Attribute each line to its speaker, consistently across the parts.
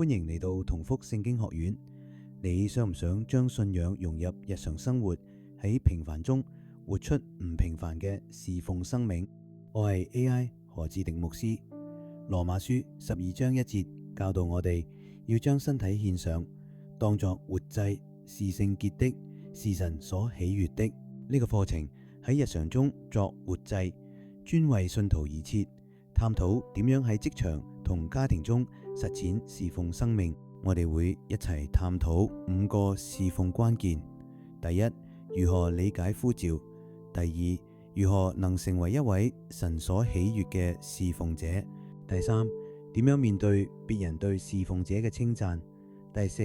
Speaker 1: 歡迎嚟到同福聖經學院。你想唔想將信仰融入日常生活，喺平凡中活出唔平凡嘅侍奉生命？我係 AI 何志定牧師。羅馬書12章1節教導我哋要將身體獻上，當作活祭，是聖潔的，是神所喜悅的。呢個課程喺日常中作活祭，專為信徒而設，探討點樣喺職場同家庭中實踐侍奉生命。我哋會一齊探討5個侍奉關鍵：第一，如何理解呼召；第二，如何能成為一位神所喜悅嘅侍奉者；第三，點樣面對別人對侍奉者嘅稱讚；第四，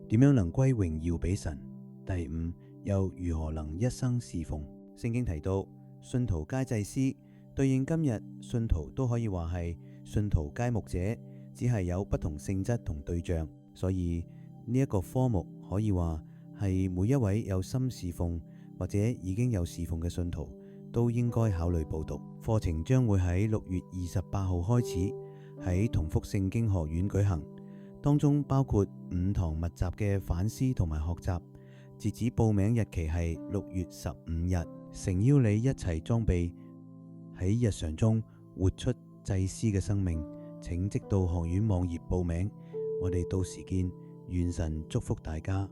Speaker 1: 點樣能歸榮耀俾神；第五，又如何能一生侍奉。聖經提到信徒皆祭司，對應今日信徒都可以話係信徒皆牧者，只係有不同性質同對象。所以呢一個科目可以話係每一位有心侍奉或者已經有侍奉嘅信徒都應該考慮報讀。課程將會喺6月28號開始喺同福聖經學院舉行，當中包括5堂密集嘅反思同埋學習。截止報名日期係6月15日，誠邀你一齊裝備喺日常中活出祭司嘅生命。請即到學院網頁報名，我哋到時見，願神祝福大家。